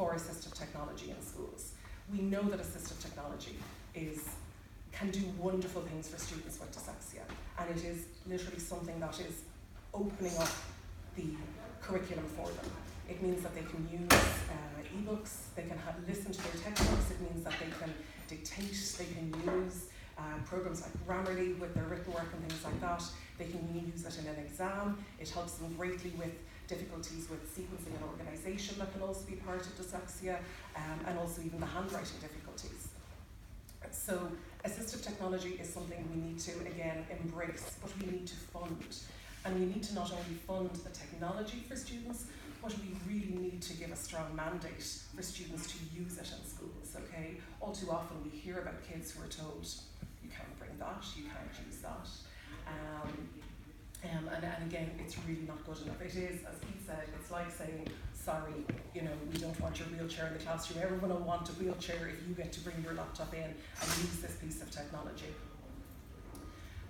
for assistive technology in schools. We know that assistive technology can do wonderful things for students with dyslexia, and it is literally something that is opening up the curriculum for them. It means that they can use ebooks, they can listen to their textbooks, it means that they can dictate, they can use programs like Grammarly with their written work and things like that. They can use it in an exam. It helps them greatly with difficulties with sequencing and organisation that can also be part of dyslexia, and also even the handwriting difficulties. So assistive technology is something we need to, again, embrace, but we need to fund. And we need to not only fund the technology for students, but we really need to give a strong mandate for students to use it in schools, okay? All too often we hear about kids who are told, you can't bring that, you can't use that. And again, it's really not good enough. It is, as Pete said, it's like saying, sorry, we don't want your wheelchair in the classroom. Everyone will want a wheelchair if you get to bring your laptop in and use this piece of technology.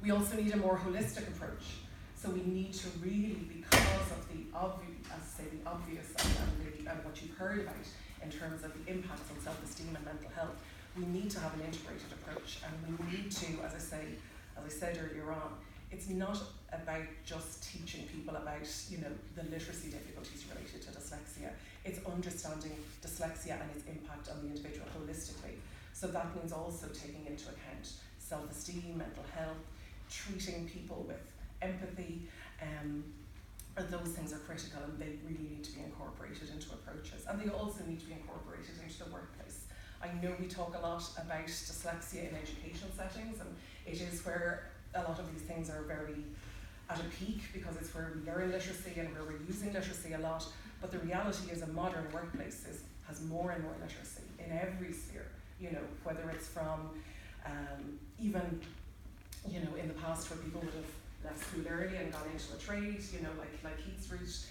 We also need a more holistic approach. So we need to really, because of the obvious and what you've heard about in terms of the impacts on self-esteem and mental health, we need to have an integrated approach, and we need to, as I said earlier on, it's not about just teaching people about the literacy difficulties related to dyslexia. It's understanding dyslexia and its impact on the individual holistically. So that means also taking into account self-esteem, mental health, treating people with empathy, and those things are critical, and they really need to be incorporated into approaches, and they also need to be incorporated into the workplace. I know we talk a lot about dyslexia in education settings, and it is where a lot of these things are very at a peak, because it's where we learn literacy and where we're using literacy a lot, but the reality is a modern workplace has more and more literacy in every sphere, whether it's from even in the past where people would have left school early and gone into a trade, like Keith's route,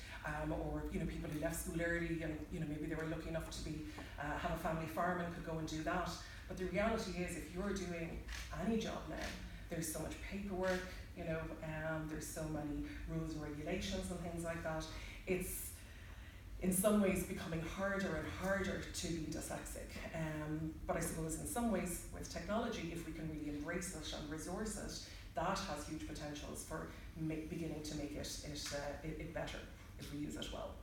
or people who left school early and maybe they were lucky enough to have a family farm and could go and do that. But the reality is, if you're doing any job now, there's so much paperwork, there's so many rules and regulations and things like that. It's in some ways becoming harder and harder to be dyslexic. But I suppose in some ways with technology, if we can really embrace it and resource it, that has huge potentials for beginning to make it better if we use it well.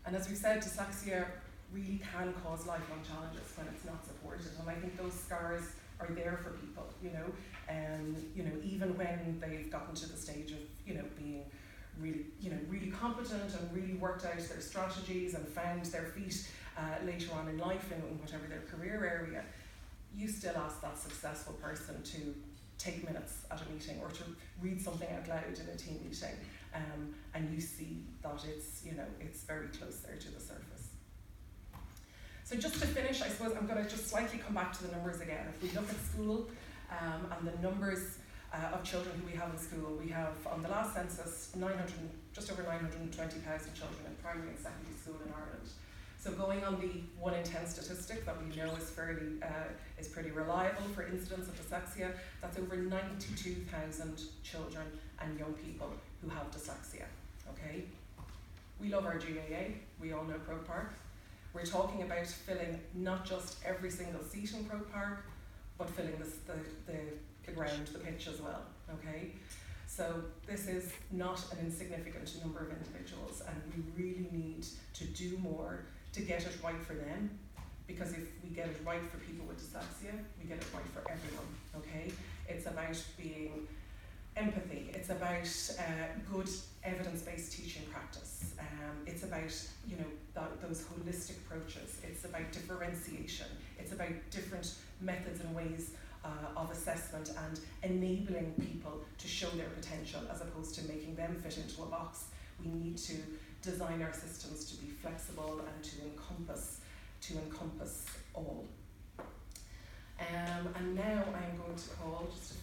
And as we've said, dyslexia really can cause lifelong challenges when it's not supported, and I think those scars are there for people, even when they've gotten to the stage of being really competent and really worked out their strategies and found their feet later on in life in whatever their career area. You still ask that successful person to take minutes at a meeting or to read something out loud in a team meeting, and you see that it's very close there to the surface. So just to finish, I suppose I'm going to just slightly come back to the numbers again. If we look at school and the numbers of children who we have in school, we have on the last census just over 920,000 children in primary and secondary school in Ireland. So going on the 1 in 10 statistic that we know is pretty reliable for incidence of dyslexia, that's over 92,000 children and young people who have dyslexia. Okay, we love our GAA. We all know Croke Park. We're talking about filling not just every single seat in Croke Park, but filling the ground, the pitch as well. Okay, so this is not an insignificant number of individuals, and we really need to do more to get it right for them, because if we get it right for people with dyslexia, we get it right for everyone, okay? It's about being empathy, it's about good evidence-based teaching practice, it's about those holistic approaches, it's about differentiation, it's about different methods and ways of assessment and enabling people to show their potential as opposed to making them fit into a box. We need to design our systems to be flexible and to encompass all. And now I'm going to call, just to